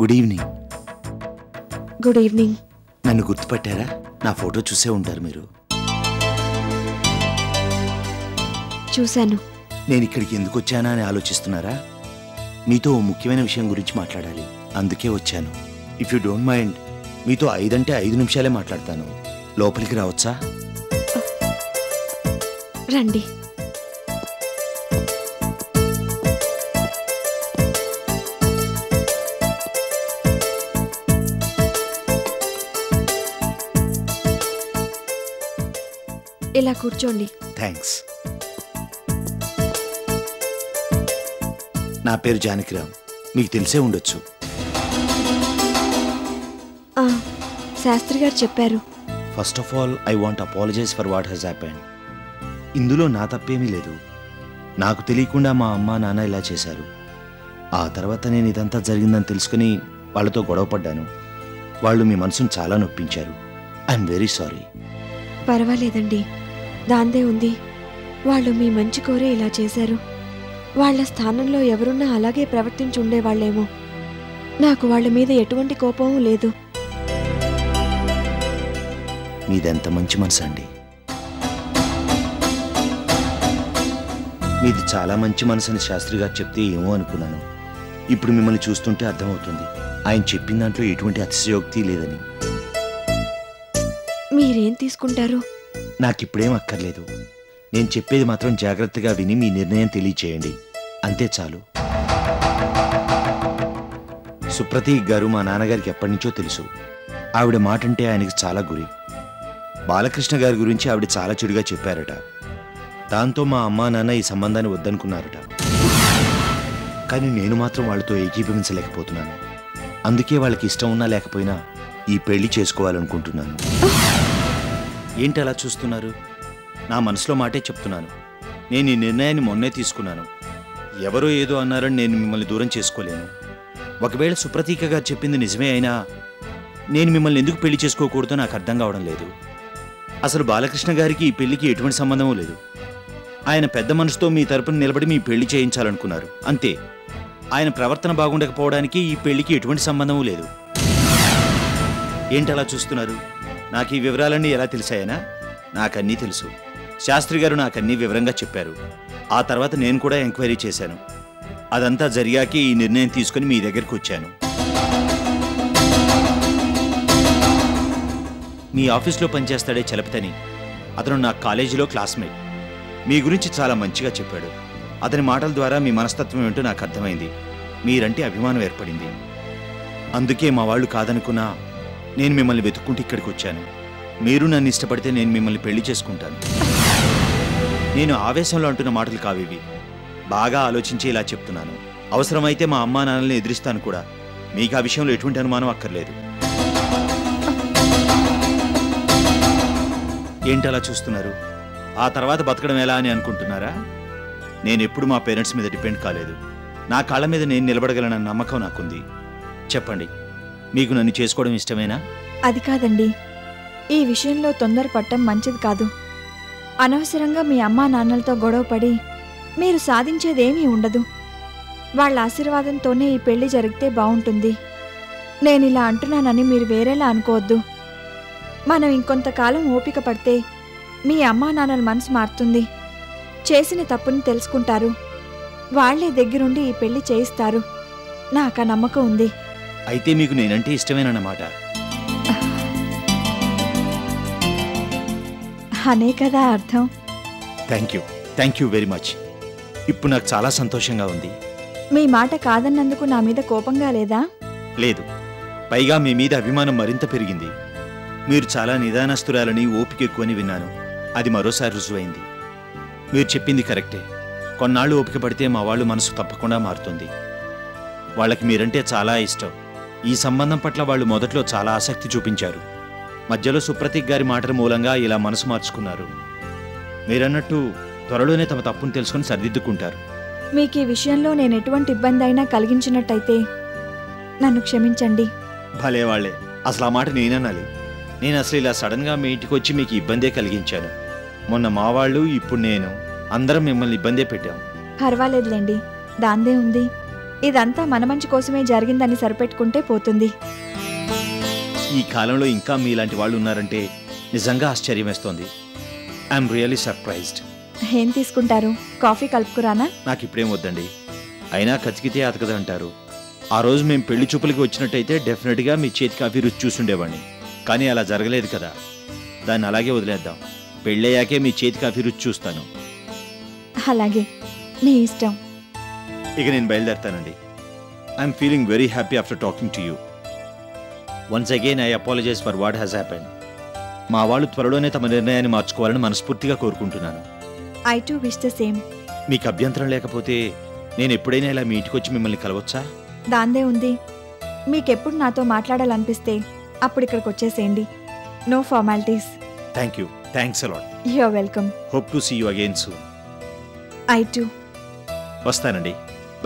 Good evening. Good evening. నన్ను గుర్తుపట్టారా? నా photo చూసే ఉంటారు మీరు. చూశాను. నేను ఇక్కడికి ఎందుకు వచ్చానా అని ఆలోచిస్తున్నారా? మీతో ఓ ముఖ్యమైన విషయం గురించి మాట్లాడాలి, అందుకే వచ్చాను. ఇఫ్ యూ డోంట్ మైండ్, మీతో 5 అంటే 5 నిమిషాలే మాట్లాడతాను. లోపలికి రావచ్చా? రండి. ఇలా కూర్చోండి. థ్యాంక్స్. నా పేరు జానకిరామ్, మీకు తెలిసే ఉండొచ్చు. శాస్త్రి గారు చెప్పారు. First of all I want apologize for what he's happened. ఇందులో నా తప్పేమీ లేదు. నాకు తెలియకుండా మా అమ్మ నాన్న ఇలా చేశారు. ఆ తర్వాత నేను ఇదంతా జరిగిందని తెలుసుకుని వాళ్ళతో గొడవపడ్డాను. వాళ్ళు మీ మనసును చాలా నొప్పించారు. I'm very sorry. పర్వాలేదండి, దాందే ఉంది. వాళ్ళు మీ మంచి కోరే ఇలా చేశారు. వాళ్ల స్థానంలో ఎవరున్నా అలాగే ప్రవర్తించి ఉండేవాళ్లేమో. నాకు వాళ్ళ మీద ఎటువంటి కోపమూ లేదు. మీదెంత మంచి మనసు అండి. మీది చాలా మంచి మనసు అని శాస్త్రి గారు చెప్తే ఏమో అనుకున్నాను. ఇప్పుడు మిమ్మల్ని చూస్తుంటే అర్థమవుతుంది ఆయన చెప్పిన దాంట్లో ఎటువంటి అతిశయోక్తి లేదని. మీరేం తీసుకుంటారు? నాకిప్పుడేం అక్కర్లేదు. నేను చెప్పేది మాత్రం జాగ్రత్తగా విని మీ నిర్ణయం తెలియచేయండి, అంతే చాలు. సుప్రతీక్ గారు మా నాన్నగారికి ఎప్పటి నుంచో తెలుసు. ఆవిడ మాట అంటే ఆయనకి చాలా గురి. బాలకృష్ణ గారి గురించి ఆవిడ చాలా చెడుగా చెప్పారట. దాంతో మా అమ్మా నాన్న ఈ సంబంధాన్ని వద్దనుకున్నారట. కానీ నేను మాత్రం వాళ్ళతో ఏకీభవించలేకపోతున్నాను. అందుకే వాళ్ళకి ఇష్టం ఉన్నా లేకపోయినా ఈ పెళ్లి చేసుకోవాలనుకుంటున్నాను. ఏంటి అలా చూస్తున్నారు? నా మనసులో మాటే చెప్తున్నాను. నేను ఈ నిర్ణయాన్ని మొన్నే తీసుకున్నాను. ఎవరో ఏదో అన్నారని నేను మిమ్మల్ని దూరం చేసుకోలేను. ఒకవేళ సుప్రతీక గారు చెప్పింది నిజమే అయినా నేను మిమ్మల్ని ఎందుకు పెళ్లి చేసుకోకూడదో నాకు అర్థం కావడం లేదు. అసలు బాలకృష్ణ గారికి ఈ పెళ్లికి ఎటువంటి సంబంధమూ లేదు. ఆయన పెద్ద మనసుతో మీ తరపున నిలబడి మీ పెళ్లి చేయించాలనుకున్నారు, అంతే. ఆయన ప్రవర్తన బాగుండకపోవడానికి ఈ పెళ్లికి ఎటువంటి సంబంధమూ లేదు. ఏంటి అలా చూస్తున్నారు? నాకు ఈ వివరాలన్నీ ఎలా తెలిసాయనా? నాకన్నీ తెలుసు. శాస్త్రి గారు నాకన్నీ వివరంగా చెప్పారు. ఆ తర్వాత నేను కూడా ఎంక్వైరీ చేశాను. అదంతా జరిగాకే ఈ నిర్ణయం తీసుకుని మీ దగ్గరికి వచ్చాను. మీ ఆఫీస్లో పనిచేస్తాడే చలపతని, అతను నా కాలేజీలో క్లాస్మేట్. మీ గురించి చాలా మంచిగా చెప్పాడు. అతని మాటల ద్వారా మీ మనస్తత్వం ఏంటో నాకు అర్థమైంది. మీరంటే అభిమానం ఏర్పడింది. అందుకే మా వాళ్ళు కాదనుకున్నా నేను మిమ్మల్ని వెతుక్కుంటూ ఇక్కడికి వచ్చాను. మీరు నన్ను ఇష్టపడితే నేను మిమ్మల్ని పెళ్లి చేసుకుంటాను. నేను ఆవేశంలో అంటున్న మాటలు కావివి. బాగా ఆలోచించి ఇలా చెప్తున్నాను. అవసరమైతే మా అమ్మా నాన్నల్ని ఎదిరిస్తాను కూడా. మీకు ఆ విషయంలో ఎటువంటి అనుమానం అక్కర్లేదు. ఏంటలా చూస్తున్నారు? ఆ తర్వాత బతకడం ఎలా అని అనుకుంటున్నారా? నేను ఎప్పుడు మా పేరెంట్స్ మీద డిపెండ్ కాలేదు. నా కాళ్ళ మీద నేను నిలబడగలనన్న నమ్మకం నాకుంది. చెప్పండి, మీకు నన్ను చేసుకోవడం ఇష్టమేనా? అది కాదండి, ఈ విషయంలో తొందరపడటం మంచిది కాదు. అనవసరంగా మీ అమ్మా నాన్నలతో గొడవపడి మీరు సాధించేదేమీ ఉండదు. వాళ్ళ ఆశీర్వాదంతోనే ఈ పెళ్లి జరిగితే బాగుంటుంది. నేనిలా అంటున్నానని మీరు వేరేలా అనుకోవద్దు. మనం ఇంకొంతకాలం ఓపిక పడితే మీ అమ్మా నాన్నల మనసు మారుతుంది. చేసిన తప్పుని తెలుసుకుంటారు. వాళ్లే దగ్గరుండి ఈ పెళ్లి చేయిస్తారు. నాకు ఆ నమ్మకం ఉంది. అయితే మీకు నేనంటే ఇష్టమేనన్నమాట. అనే కదా అర్థం. Thank you very much. ఇప్పుడు నాకు చాలా సంతోషంగా ఉంది. మీ మాట కాదన్నందుకు నా మీద కోపంగా లేదా? లేదు, పైగా మీ మీద అభిమానం మరింత పెరిగింది. మీరు చాలా నిదానస్తురాలని, ఓపిక ఎక్కువని విన్నాను. అది మరోసారి రుజువైంది. మీరు చెప్పింది కరెక్టే. కొన్నాళ్ళు ఓపిక పడితే మా వాళ్ళు మనసు తప్పకుండా మారుతుంది. వాళ్ళకి మీరంటే చాలా ఇష్టం. ఈ సంబంధం పట్ల వాళ్ళు మొదట్లో చాలా ఆసక్తి చూపించారు. మధ్యలో సుప్రతీక్ గారి మాటల మూలంగా ఇలా మనసు మార్చుకున్నారు. మీరన్నట్టు త్వరలోనే తమ తప్పును తెలుసుకుని సరిదిద్దుకుంటారు. మీకు ఈ విషయంలో నేను ఎటువంటి ఇబ్బంది అయినా కలిగించినట్టయితే నన్ను క్షమించండి. భలే వాళ్ళే, అసలు ఆ మాట నేననాలి. నేను అసలు ఇలా సడన్గా మీ ఇంటికి వచ్చి మీకు ఇబ్బందే కలిగించాను. మొన్న మా వాళ్ళు, ఇప్పుడు నేను, అందరం మిమ్మల్ని ఇబ్బందే పెట్టాం. పర్వాలేదులేండి, దాందే ఉంది. ఇదంతా మన మంచి కోసమే జరిగిందని సరిపెట్టుకుంటే పోతుంది. ఈ కాలంలో ఇంకా మీలాంటి వాళ్ళు ఉన్నారంటే నిజంగా ఆశ్చర్యం వేస్తోంది. I'm really surprised. ఏం తీసుకుంటారు? కాఫీ కలుపుకురానా? నాకు ఇప్పుడేం వద్దండి. అయినా కతికితే అతకదు అంటారు. ఆ రోజు మేము పెళ్లి చూపులకి వచ్చినట్టయితే డెఫినెట్గా మీ చేతి కాఫీ రుచి చూసుండేవాడిని. కానీ అలా జరగలేదు కదా, దాన్ని అలాగే వదిలేద్దాం. పెళ్ళయ్యాకే మీ చేతి కాఫీ రుచి చూస్తాను. అలాగే, నీ ఇష్టం. ఇక నేను బయలుదేరుతానండి. I'm feeling very happy after talking to you. Once again I apologize for what has happened. మా వాళ్ళు త్వరలోనే తమ నిర్ణయాన్ని మార్చుకోవాలని మనస్ఫూర్తిగా కోరుకుంటున్నాను. I too wish the same. మీకు అభ్యంతరం లేకపోతే నేను ఎప్పుడైనా ఇలా మీ ఇంటికి వచ్చి మిమ్మల్ని కలవచ్చా? దాందే ఉంది. మీకెప్పుడు నాతో మాట్లాడాలనిపిస్తే అప్పుడు ఇక్కడికి వచ్చేసేయండి. No formalities. Thank you. Thanks a lot. You're welcome. Hope to see you again soon. I too. వస్తానండి.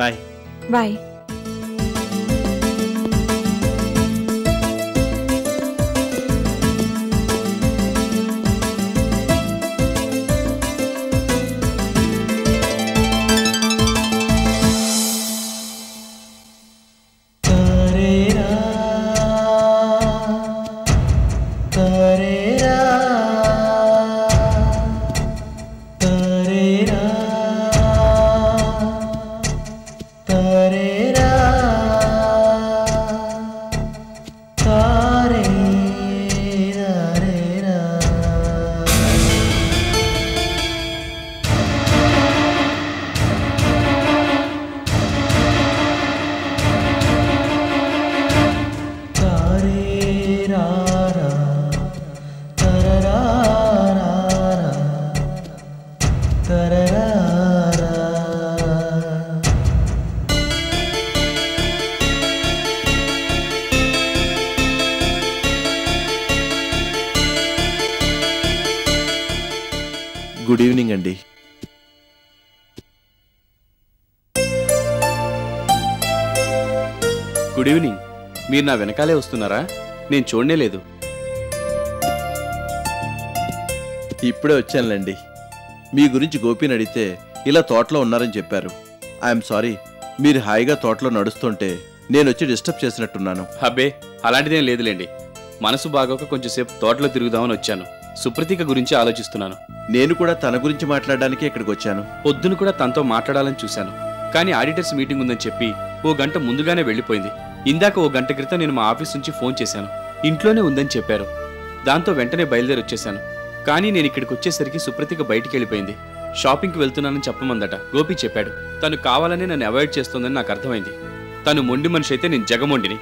బాయ్. బాయ్. గుడ్ ఈవినింగ్ అండి. Good evening. మీరు నా వెనకాలే వస్తున్నారా? నేను చూడనే లేదు. ఇప్పుడే వచ్చానులేండి. మీ గురించి గోపిని అడిగితే ఇలా తోటలో ఉన్నారని చెప్పారు. ఐఎమ్ సారీ, మీరు హాయిగా తోటలో నడుస్తుంటే నేను వచ్చి డిస్టర్బ్ చేసినట్టున్నాను. హబ్బే, అలాంటిదేం లేదులేండి. మనసు బాగోక కొంచెంసేపు తోటలో తిరుగుదామని వచ్చాను. సుప్రతీక గురించి ఆలోచిస్తున్నాను. నేను కూడా తన గురించి మాట్లాడడానికి ఇక్కడికి వచ్చాను. పొద్దున కూడా తనతో మాట్లాడాలని చూశాను, కానీ ఆడిటర్స్ మీటింగ్ ఉందని చెప్పి ఓ గంట ముందుగానే వెళ్ళిపోయింది. ఇందాక ఓ గంట క్రితం నేను మా ఆఫీస్ నుంచి ఫోన్ చేశాను. ఇంట్లోనే ఉందని చెప్పారు. దాంతో వెంటనే బయలుదేరి వచ్చేశాను. కానీ నేను ఇక్కడికి వచ్చేసరికి సుప్రతీక బయటికి వెళ్ళిపోయింది. షాపింగ్కి వెళ్తున్నానని చెప్పమందట. గోపి చెప్పాడు. తను కావాలని నన్ను అవాయిడ్ చేస్తోందని నాకు అర్థమైంది. తను మొండి మనిషి అయితే నేను జగమొండిని.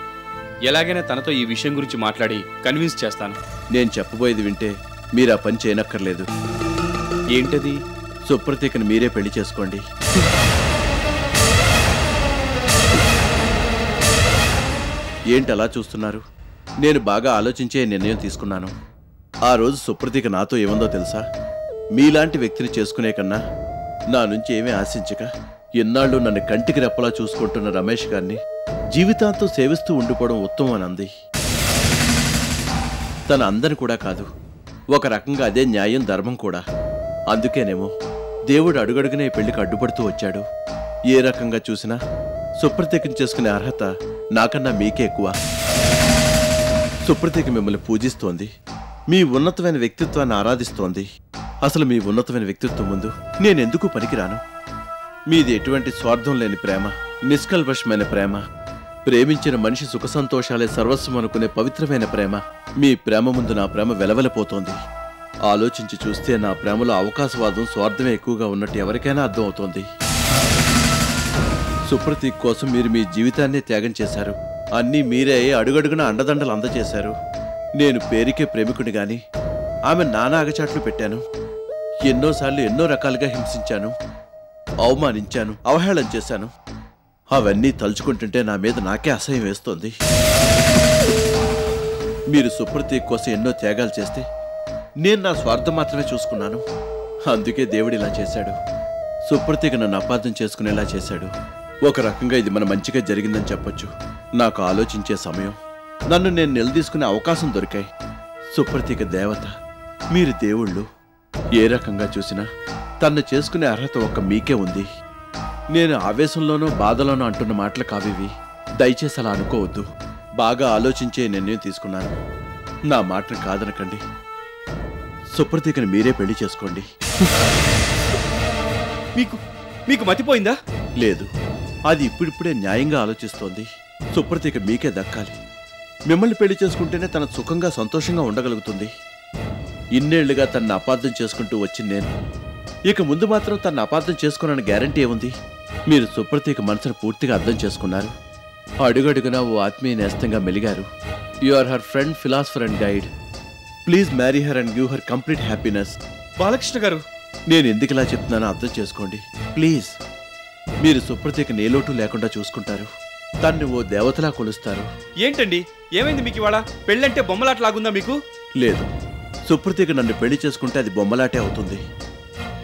ఎలాగైనా తనతో ఈ విషయం గురించి మాట్లాడి కన్విన్స్ చేస్తాను. నేను చెప్పబోయేది వింటే మీరు ఆ పని చేయనక్కర్లేదు. ఏంటది? సుప్రతీకను మీరే పెళ్లి చేసుకోండి. ఏంటి అలా చూస్తున్నారు? నేను బాగా ఆలోచించే నిర్ణయం తీసుకున్నాను. ఆ రోజు సుప్రతీక నాతో ఏముందో తెలుసా? మీలాంటి వ్యక్తిని చేసుకునే కన్నా నా నుంచి ఏమీ ఆశించక ఎన్నాళ్ళు నన్ను కంటికి రెప్పలా చూసుకుంటున్న రమేష్ గారిని జీవితాంతం సేవిస్తూ ఉండిపోవడం ఉత్తమం అని అంది. తన అందని కూడా కాదు, ఒక రకంగా అదే న్యాయం, ధర్మం కూడా. అందుకేనేమో దేవుడు అడుగడుగునే పెళ్లికి అడ్డుపడుతూ వచ్చాడు. ఏ రకంగా చూసినా సుప్రతీకను చేసుకునే అర్హత నాకన్నా మీకే ఎక్కువ. సుప్రతీక మిమ్మల్ని పూజిస్తోంది, మీ ఉన్నతమైన వ్యక్తిత్వాన్ని ఆరాధిస్తోంది. అసలు మీ ఉన్నతమైన వ్యక్తిత్వం ముందు నేనెందుకు పనికిరాను? మీది ఎటువంటి స్వార్థం లేని ప్రేమ, నిష్కల్మషమైన ప్రేమ, ప్రేమించిన మనిషి సుఖ సంతోషాలే సర్వస్వం అనుకునే పవిత్రమైన ప్రేమ. మీ ప్రేమ ముందు నా ప్రేమ వెలవెలపోతోంది. ఆలోచించి చూస్తే నా ప్రేమలో అవకాశవాదం, స్వార్థమే ఎక్కువగా ఉన్నట్టు ఎవరికైనా అర్థం అవుతోంది. సుప్రతీక్ కోసం మీరు మీ జీవితాన్నే త్యాగం చేశారు. అన్నీ మీరే అడుగడుగున అండదండలు అందజేశారు. నేను పేరుకే ప్రేమికుని గాని ఆమె నానా అగచాట్లు పెట్టాను. ఎన్నోసార్లు ఎన్నో రకాలుగా హింసించాను, అవమానించాను, అవహేళన చేశాను. అవన్నీ తలుచుకుంటుంటే నా మీద నాకే అసహ్యం వేస్తోంది. మీరు సుప్రతీక్ కోసం ఎన్నో త్యాగాలు చేస్తే నేను నా స్వార్థం మాత్రమే చూసుకున్నాను. అందుకే దేవుడు ఇలా చేశాడు. సుప్రతీక్ నన్ను అపార్థం చేసుకునేలా చేశాడు. ఒక రకంగా ఇది మన మంచిగా జరిగిందని చెప్పొచ్చు. నాకు ఆలోచించే సమయం, నన్ను నేను నిలదీసుకునే అవకాశం దొరికాయి. సుప్రతీక దేవత, మీరు దేవుళ్ళు. ఏ రకంగా చూసినా తన్ను చేసుకునే అర్హత ఒక్క మీకే ఉంది. నేను ఆవేశంలోనూ బాధలోనూ అంటున్న మాటలు కావివి. దయచేసి అలా అనుకోవద్దు. బాగా ఆలోచించే నిర్ణయం తీసుకున్నాను. నా మాటను కాదనకండి. సుప్రతీకని మీరే పెళ్లి చేసుకోండి. మీకు మతిపోయిందా? లేదు, అది ఇప్పుడిప్పుడే న్యాయంగా ఆలోచిస్తోంది. సుప్రతీక మీకే దక్కాలి. మిమ్మల్ని పెళ్లి చేసుకుంటేనే తన సుఖంగా సంతోషంగా ఉండగలుగుతుంది. ఇన్నేళ్లుగా తన అపార్థం చేసుకుంటూ వచ్చింది నేను. ఇక ముందు మాత్రం తన అపార్థం చేసుకున్న గ్యారంటీ ఏముంది? మీరు సుప్రతీక మనసును పూర్తిగా అర్థం చేసుకున్నారు. అడుగడుగునా ఓ ఆత్మీయ నేస్తంగా మెలిగారు. You are her friend, philosopher and guide. Please marry her and give her complete happiness. Balakrishna గారు, నేను ఎందుకు ఇలా చెప్తున్నానో అర్థం చేసుకోండి ప్లీజ్. మీరు సుప్రతీక నేలోటు లేకుండా చూసుకుంటారు. తన్ని ఓ దేవతలా కొలుస్తారు. ఏంటండి ఏమైంది మీకు? ఇవాళ పెళ్ళంటే బొమ్మలాటలాగుందా మీకు? లేదు, సుప్రతీక నన్ను పెళ్లి చేసుకుంటే అది బొమ్మలాటే అవుతుంది.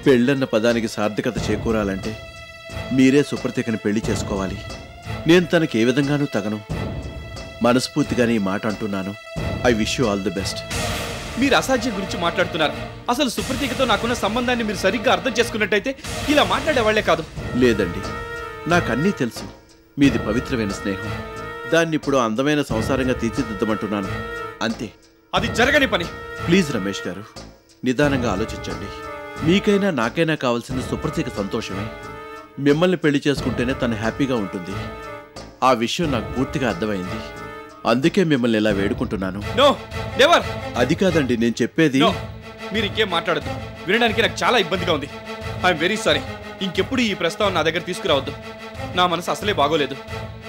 పెళ్ళన్న పదానికి సార్థకత చేకూరాలంటే మీరే సుప్రతీకని పెళ్లి చేసుకోవాలి. నేను తనకి ఏ విధంగానూ తగను. మనస్ఫూర్తిగానే ఈ మాట అంటున్నాను. I wish you all the best. మీరు అసాధ్యం గురించి మాట్లాడుతున్నారు. అసలు సుప్రతీకతో నాకున్న సంబంధాన్ని మీరు సరిగ్గా అర్థం చేసుకున్నట్టయితే ఇలా మాట్లాడేవాళ్లే కాదు. లేదండి, నాకన్నీ తెలుసు. మీది పవిత్రమైన స్నేహం. దాన్ని ఇప్పుడు అందమైన సంసారంగా తీర్చిదిద్దమంటున్నాను అంతే. అది జరగని పని. ప్లీజ్ రమేష్ గారు, నిదానంగా ఆలోచించండి. మీకైనా నాకైనా కావాల్సిన సుప్రతీక సంతోషమే. మిమ్మల్ని పెళ్లి చేసుకుంటేనే తను హ్యాపీగా ఉంటుంది. ఆ విషయం నాకు పూర్తిగా అర్థమైంది. అందుకే మిమ్మల్ని ఇలా వేడుకుంటున్నాను. No, never. అది కాదండి నేను చెప్పేది. మీరు ఇంకేం మాట్లాడద్దు. వినడానికి నాకు చాలా ఇబ్బందిగా ఉంది. I'm very sorry. ఇంకెప్పుడు ఈ ప్రస్తావన నా దగ్గర తీసుకురావద్దు. నా మనసు అసలే బాగోలేదు.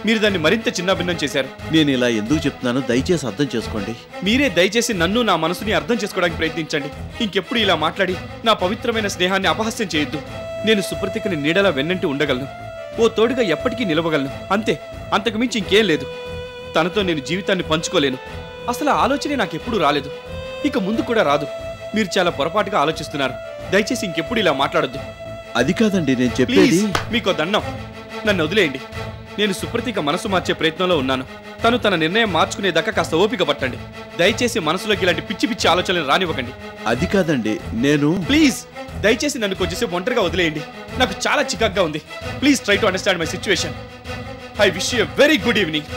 మీరు దాన్ని మరింత చిన్నభిన్నం చేశారు. నేను ఇలా ఎందుకు చెప్తున్నానో దయచేసి అర్థం చేసుకోండి. మీరే దయచేసి నన్ను, నా మనసుని అర్థం చేసుకోవడానికి ప్రయత్నించండి. ఇంకెప్పుడు ఇలా మాట్లాడి నా పవిత్రమైన స్నేహాన్ని అపహాస్యం చేయొద్దు. నేను సుప్రతీకని నీడలా వెన్నంటి ఉండగలను. ఓ తోడుగా ఎప్పటికీ నిలవగలను. అంతే, అంతకు మించి ఇంకేం లేదు. తనతో నేను జీవితాన్ని పంచుకోలేను. అసలు ఆ ఆలోచనే నాకెప్పుడు రాలేదు. ఇక ముందు కూడా రాదు. మీరు చాలా పొరపాటుగా ఆలోచిస్తున్నారు. దయచేసి ఇంకెప్పుడు ఇలా మాట్లాడొద్దు. అది కాదండి నేను చెప్పేది. మీకో దండం, నన్ను వదిలేయండి. నేను సుప్రతీక మనసు మార్చే ప్రయత్నంలో ఉన్నాను. తను తన నిర్ణయం మార్చుకునేదాకా కాస్త ఓపిక పట్టండి. దయచేసి మనసులోకి ఇలాంటి పిచ్చి పిచ్చి ఆలోచనలు రానివ్వకండి. అది కాదండి నేను. ప్లీజ్ దయచేసి నన్ను కొంచెంసేపు ఒంటరిగా వదిలేయండి. నాకు చాలా చికాగ్గా ఉంది. Please try to understand my situation. I wish you a very good evening.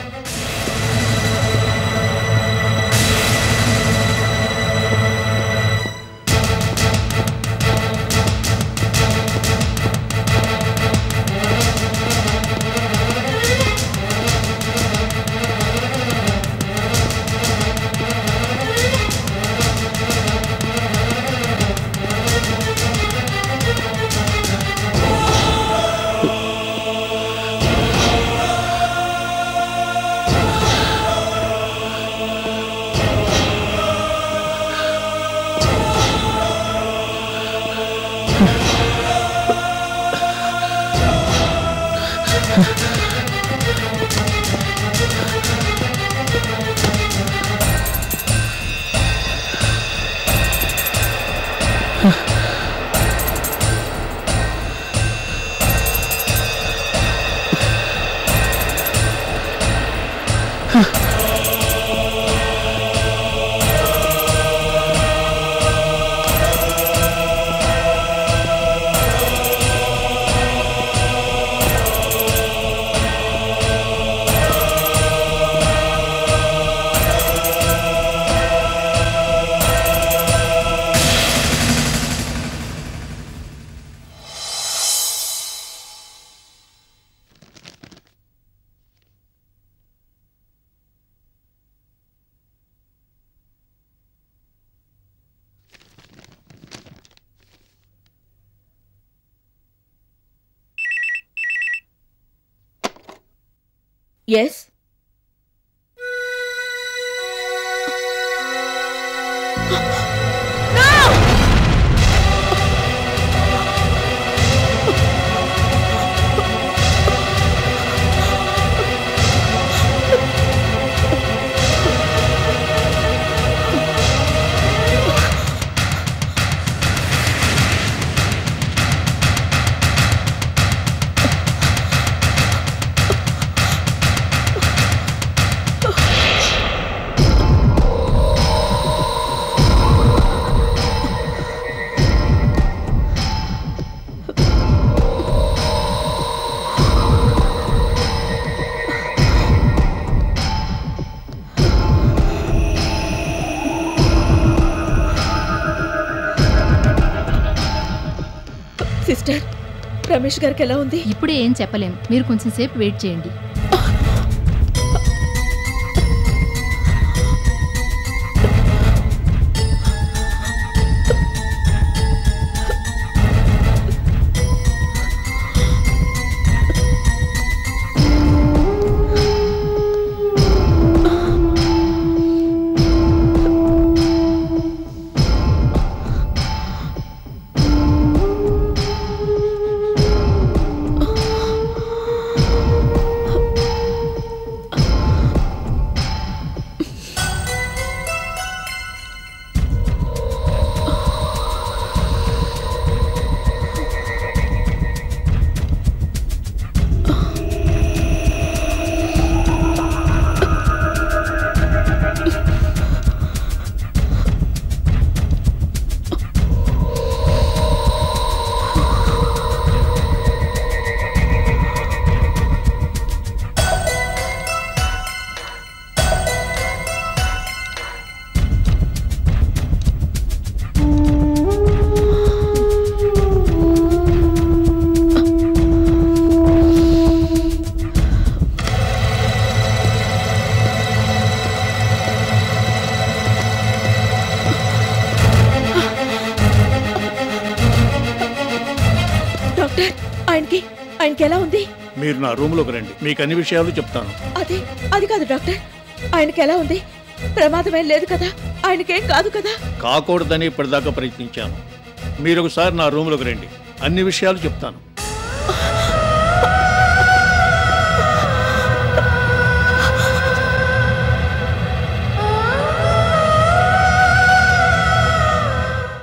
Yes? Doctor, Ramesh గారికి ఎలా ఉంది? ఇప్పుడే ఏం చెప్పలేం, మీరు కొంచెం సేపు వెయిట్ చేయండి. ఆయనకి ఎలా ఉంది? మీరు నా రూమ్లోకి రండి, మీకు అన్ని విషయాలు చెప్తాను. అది కాదు డాక్టర్, ఆయనకి ఎలా ఉంది? ప్రమాదమేం లేదు కదా? ఆయనకేం కాదు కదా? కాకూడదని ఇప్పటిదాకా ప్రయత్నించాను. మీరు ఒకసారి నా రూమ్లోకి రండి, అన్ని విషయాలు చెప్తాను.